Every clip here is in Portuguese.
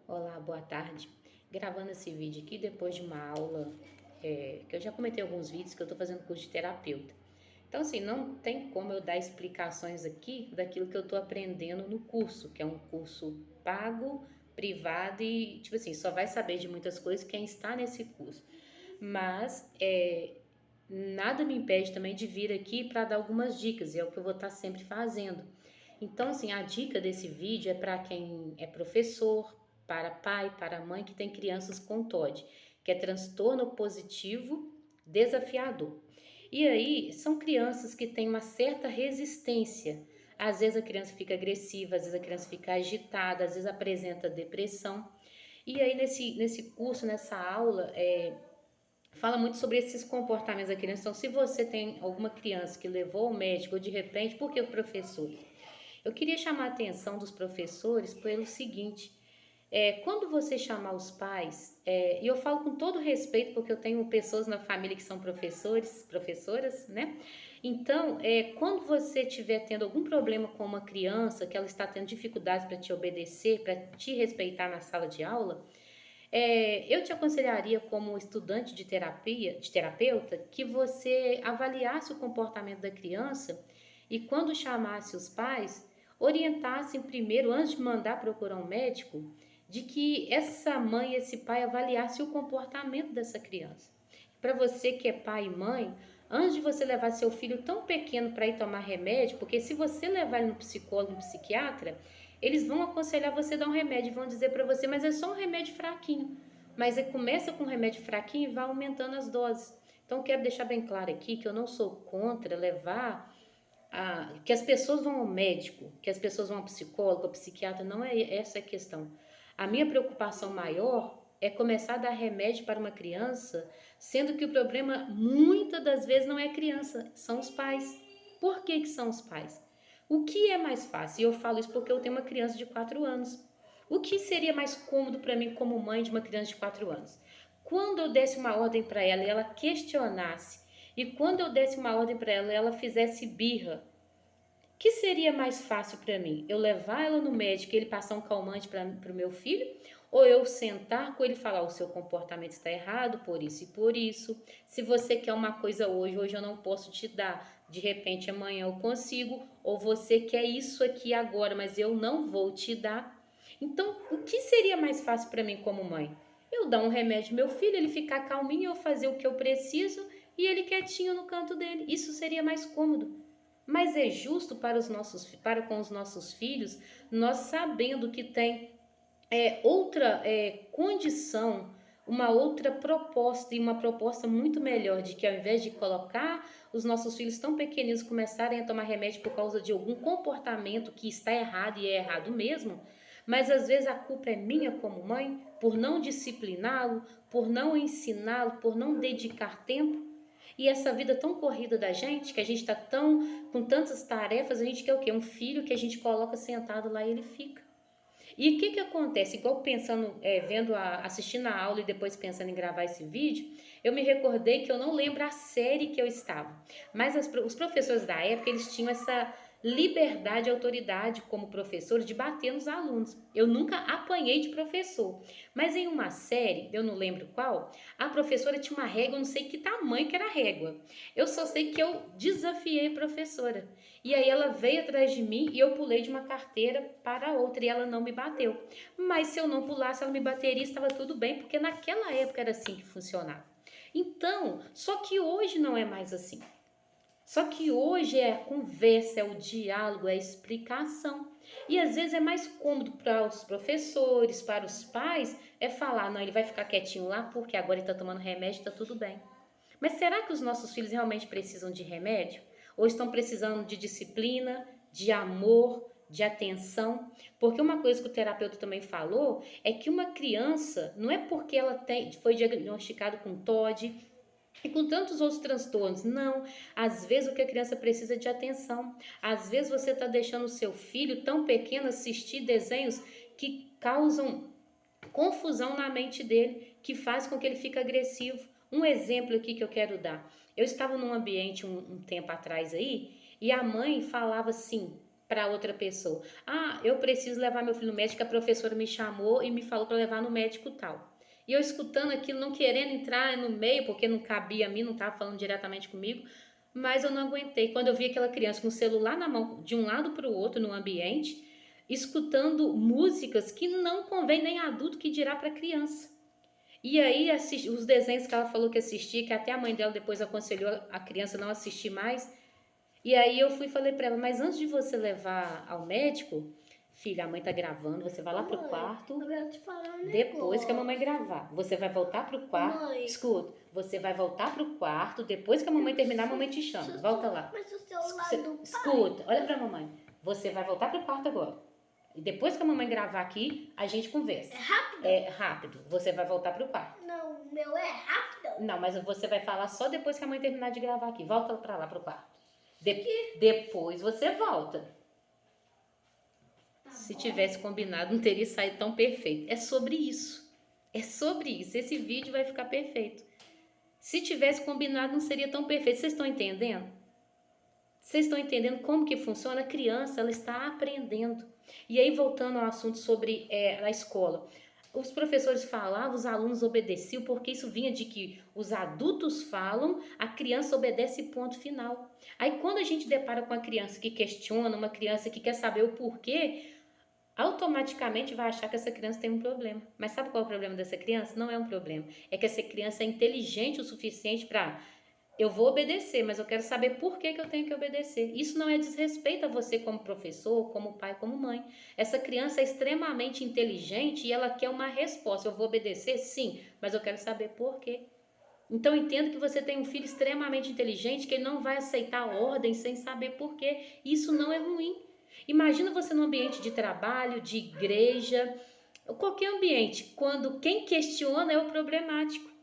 Olá, boa tarde. Gravando esse vídeo aqui depois de uma aula, que eu já comentei alguns vídeos que eu estou fazendo curso de terapeuta. Então, assim, não tem como eu dar explicações aqui daquilo que eu estou aprendendo no curso, que é um curso pago, privado e, tipo assim, só vai saber de muitas coisas quem está nesse curso. Mas nada me impede também de vir aqui para dar algumas dicas, e é o que eu vou estar sempre fazendo. Então, assim, a dica desse vídeo é para quem é professor, para pai, para mãe que tem crianças com TOD, que é transtorno positivo desafiador. E aí, são crianças que têm uma certa resistência. Às vezes a criança fica agressiva, às vezes a criança fica agitada, às vezes apresenta depressão. E aí, nesse curso, nessa aula, fala muito sobre esses comportamentos da criança. Então, se você tem alguma criança que levou ao médico, ou de repente, por que o professor? Eu queria chamar a atenção dos professores pelo seguinte: quando você chamar os pais, e eu falo com todo respeito, porque eu tenho pessoas na família que são professores, professoras, né? Então, quando você estiver tendo algum problema com uma criança, que ela está tendo dificuldades para te obedecer, para te respeitar na sala de aula, eu te aconselharia, como estudante de terapia, de terapeuta, que você avaliasse o comportamento da criança e, quando chamasse os pais, orientassem primeiro, antes de mandar procurar um médico, de que essa mãe, esse pai avaliasse o comportamento dessa criança. Para você que é pai e mãe, antes de você levar seu filho tão pequeno para ir tomar remédio, porque se você levar ele no psicólogo, no psiquiatra, eles vão aconselhar você a dar um remédio, vão dizer para você, mas é só um remédio fraquinho. Mas começa com um remédio fraquinho e vai aumentando as doses. Então, quero deixar bem claro aqui que eu não sou contra levar que as pessoas vão ao médico, que as pessoas vão ao psicólogo, ao psiquiatra, não é essa a questão. A minha preocupação maior é começar a dar remédio para uma criança, sendo que o problema muitas das vezes não é a criança, são os pais. Por que são os pais? O que é mais fácil? E eu falo isso porque eu tenho uma criança de 4 anos. O que seria mais cômodo para mim como mãe de uma criança de 4 anos? Quando eu desse uma ordem para ela e ela questionasse, e quando eu desse uma ordem para ela e ela fizesse birra, que seria mais fácil para mim? Eu levar ela no médico e ele passar um calmante para o meu filho? Ou eu sentar com ele e falar: o seu comportamento está errado por isso e por isso. Se você quer uma coisa hoje, hoje eu não posso te dar. De repente amanhã eu consigo. Ou você quer isso aqui agora, mas eu não vou te dar. Então, o que seria mais fácil para mim como mãe? Eu dar um remédio ao meu filho, ele ficar calminho, eu fazer o que eu preciso e ele quietinho no canto dele. Isso seria mais cômodo. Mas é justo para com os nossos filhos, nós sabendo que tem outra condição, uma outra proposta e uma proposta muito melhor de que, ao invés de colocar os nossos filhos tão pequeninos começarem a tomar remédio por causa de algum comportamento que está errado e é errado mesmo, mas às vezes a culpa é minha como mãe por não discipliná-lo, por não ensiná-lo, por não dedicar tempo. E essa vida tão corrida da gente, que a gente está tão com tantas tarefas, a gente quer o quê? Um filho que a gente coloca sentado lá e ele fica. E o que acontece? Igual pensando, assistindo a aula e depois pensando em gravar esse vídeo, eu me recordei que eu não lembro a série que eu estava. Mas os professores da época, eles tinham essa liberdade e autoridade como professores de bater nos alunos. Eu nunca apanhei de professor. Mas em uma série, eu não lembro qual, a professora tinha uma régua, eu não sei que tamanho que era a régua. Eu só sei que eu desafiei a professora. E aí ela veio atrás de mim e eu pulei de uma carteira para outra e ela não me bateu. Mas se eu não pulasse, ela me bateria e estava tudo bem, porque naquela época era assim que funcionava. Então, só que hoje não é mais assim. Só que hoje é a conversa, é o diálogo, é a explicação. E às vezes é mais cômodo para os professores, para os pais, falar: não, ele vai ficar quietinho lá porque agora ele está tomando remédio, está tudo bem. Mas será que os nossos filhos realmente precisam de remédio? Ou estão precisando de disciplina, de amor, de atenção? Porque uma coisa que o terapeuta também falou é que uma criança, não é porque ela foi diagnosticada com TOD e com tantos outros transtornos, não. Às vezes o que a criança precisa é de atenção. Às vezes você está deixando o seu filho tão pequeno assistir desenhos que causam confusão na mente dele, que faz com que ele fique agressivo. Um exemplo aqui que eu quero dar. Eu estava num ambiente um tempo atrás aí, e a mãe falava assim: para outra pessoa. Ah, eu preciso levar meu filho no médico, a professora me chamou e me falou para levar no médico tal. E eu escutando aquilo, não querendo entrar no meio, porque não cabia a mim, não estava falando diretamente comigo, mas eu não aguentei. Quando eu vi aquela criança com o celular na mão, de um lado para o outro, no ambiente, escutando músicas que não convém nem adulto, que dirá para criança. E aí, os desenhos que ela falou que assistia, que até a mãe dela depois aconselhou a criança não assistir mais. E aí eu fui e falei para ela, mas antes de você levar ao médico, filha, a mãe tá gravando, você vai lá pro quarto, depois que a mamãe gravar. Você vai voltar pro quarto, escuta, você vai voltar pro quarto, depois que a mamãe terminar, a mamãe te chama. Volta lá. Mas o celular do pai... Escuta, olha pra mamãe. Você vai voltar pro quarto agora. E depois que a mamãe gravar aqui, a gente conversa. É rápido? É rápido. Você vai voltar pro quarto. Não, o meu é rápido. Não, mas você vai falar só depois que a mãe terminar de gravar aqui. Volta pra lá pro quarto. Depois você volta. Se tivesse combinado, não teria saído tão perfeito. É sobre isso. É sobre isso. Esse vídeo vai ficar perfeito. Se tivesse combinado, não seria tão perfeito. Vocês estão entendendo? Vocês estão entendendo como que funciona? A criança, ela está aprendendo. E aí, voltando ao assunto sobre a escola. Os professores falavam, os alunos obedeciam, porque isso vinha de que os adultos falam, a criança obedece, ponto final. Aí quando a gente depara com uma criança que questiona, uma criança que quer saber o porquê, automaticamente vai achar que essa criança tem um problema. Mas sabe qual é o problema dessa criança? Não é um problema. É que essa criança é inteligente o suficiente para... Eu vou obedecer, mas eu quero saber por que eu tenho que obedecer. Isso não é desrespeito a você como professor, como pai, como mãe. Essa criança é extremamente inteligente e ela quer uma resposta. Eu vou obedecer? Sim, mas eu quero saber por quê. Então entendo que você tem um filho extremamente inteligente que ele não vai aceitar a ordem sem saber por quê. Isso não é ruim. Imagina você num ambiente de trabalho, de igreja, qualquer ambiente, quando quem questiona é o problemático.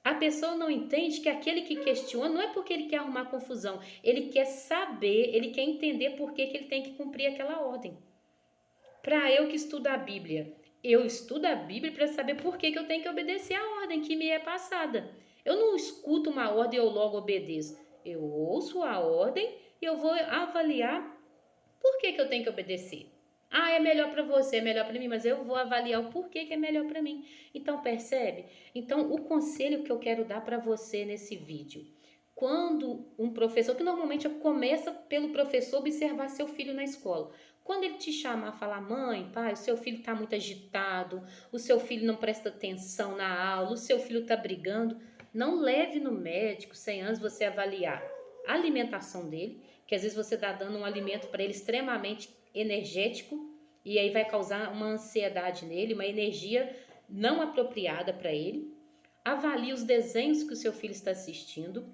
A pessoa não entende que aquele que questiona não é porque ele quer arrumar confusão, ele quer saber, ele quer entender por que ele tem que cumprir aquela ordem. Para eu que estudo a Bíblia, eu estudo a Bíblia para saber por que eu tenho que obedecer a ordem que me é passada. Eu não escuto uma ordem e eu logo obedeço. Eu ouço a ordem e eu vou avaliar por que eu tenho que obedecer. Ah, é melhor para você, é melhor para mim, mas eu vou avaliar o porquê que é melhor para mim. Então, percebe? Então, o conselho que eu quero dar para você nesse vídeo. Quando um professor, que normalmente começa pelo professor observar seu filho na escola. Quando ele te chamar, falar, mãe, pai, o seu filho está muito agitado, o seu filho não presta atenção na aula, o seu filho está brigando, não leve no médico sem antes você avaliar a alimentação dele, que às vezes você está dando um alimento para ele extremamente energético e aí vai causar uma ansiedade nele, uma energia não apropriada para ele. Avalie os desenhos que o seu filho está assistindo.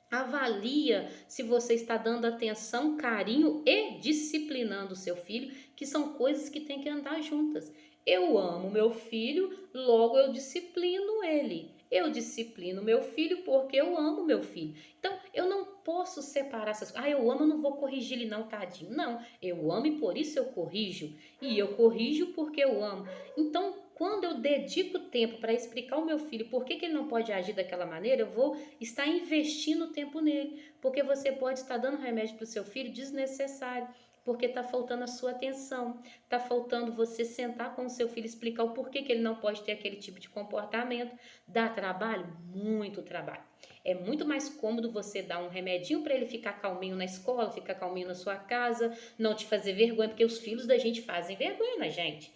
Avalia se você está dando atenção, carinho e disciplinando o seu filho, que são coisas que têm que andar juntas. Eu amo meu filho, logo eu disciplino ele. Eu disciplino meu filho porque eu amo meu filho. Então, eu não posso separar essas coisas. Ah, eu amo, eu não vou corrigir ele não, tadinho. Não, eu amo e por isso eu corrijo. E eu corrijo porque eu amo. Então, quando eu dedico tempo para explicar ao meu filho por que ele não pode agir daquela maneira, eu vou estar investindo tempo nele. Porque você pode estar dando remédio para o seu filho desnecessário. Porque está faltando a sua atenção, está faltando você sentar com o seu filho e explicar o porquê que ele não pode ter aquele tipo de comportamento. Dá trabalho? Muito trabalho. É muito mais cômodo você dar um remedinho para ele ficar calminho na escola, ficar calminho na sua casa, não te fazer vergonha, porque os filhos da gente fazem vergonha na gente.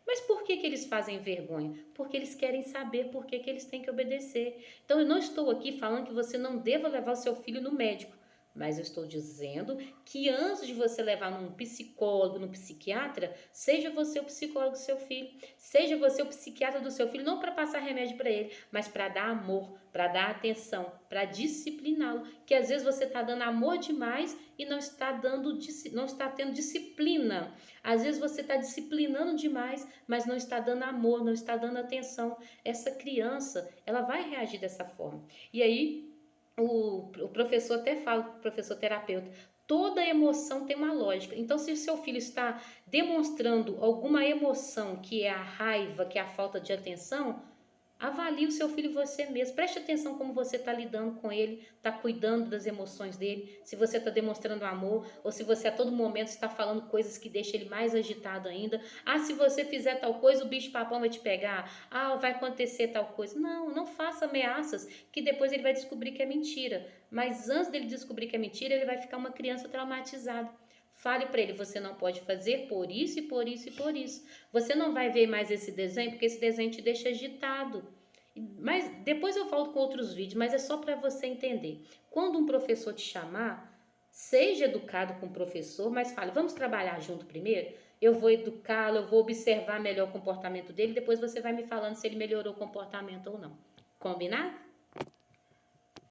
Mas por que eles fazem vergonha? Porque eles querem saber por que eles têm que obedecer. Então eu não estou aqui falando que você não deva levar o seu filho no médico. Mas eu estou dizendo que antes de você levar num psicólogo, num psiquiatra, seja você o psicólogo do seu filho, seja você o psiquiatra do seu filho, não para passar remédio para ele, mas para dar amor, para dar atenção, para discipliná-lo. Que às vezes você está dando amor demais e não está tendo disciplina. Às vezes você está disciplinando demais, mas não está dando amor, não está dando atenção. Essa criança, ela vai reagir dessa forma. E aí, o professor até fala, o professor terapeuta, toda emoção tem uma lógica. Então, se o seu filho está demonstrando alguma emoção, que é a raiva, que é a falta de atenção, Avalie o seu filho você mesmo. Preste atenção como você está lidando com ele, está cuidando das emoções dele, se você está demonstrando amor ou se você a todo momento está falando coisas que deixam ele mais agitado ainda. Ah, se você fizer tal coisa, o bicho-papão vai te pegar. Ah, vai acontecer tal coisa. Não, não faça ameaças que depois ele vai descobrir que é mentira. Mas antes dele descobrir que é mentira, ele vai ficar uma criança traumatizada. Fale para ele, você não pode fazer por isso e por isso e por isso. Você não vai ver mais esse desenho porque esse desenho te deixa agitado. Mas depois eu falo com outros vídeos, mas é só para você entender. Quando um professor te chamar, seja educado com o professor, mas fale, vamos trabalhar junto primeiro? Eu vou educá-lo, eu vou observar melhor o comportamento dele, depois você vai me falando se ele melhorou o comportamento ou não. Combinado?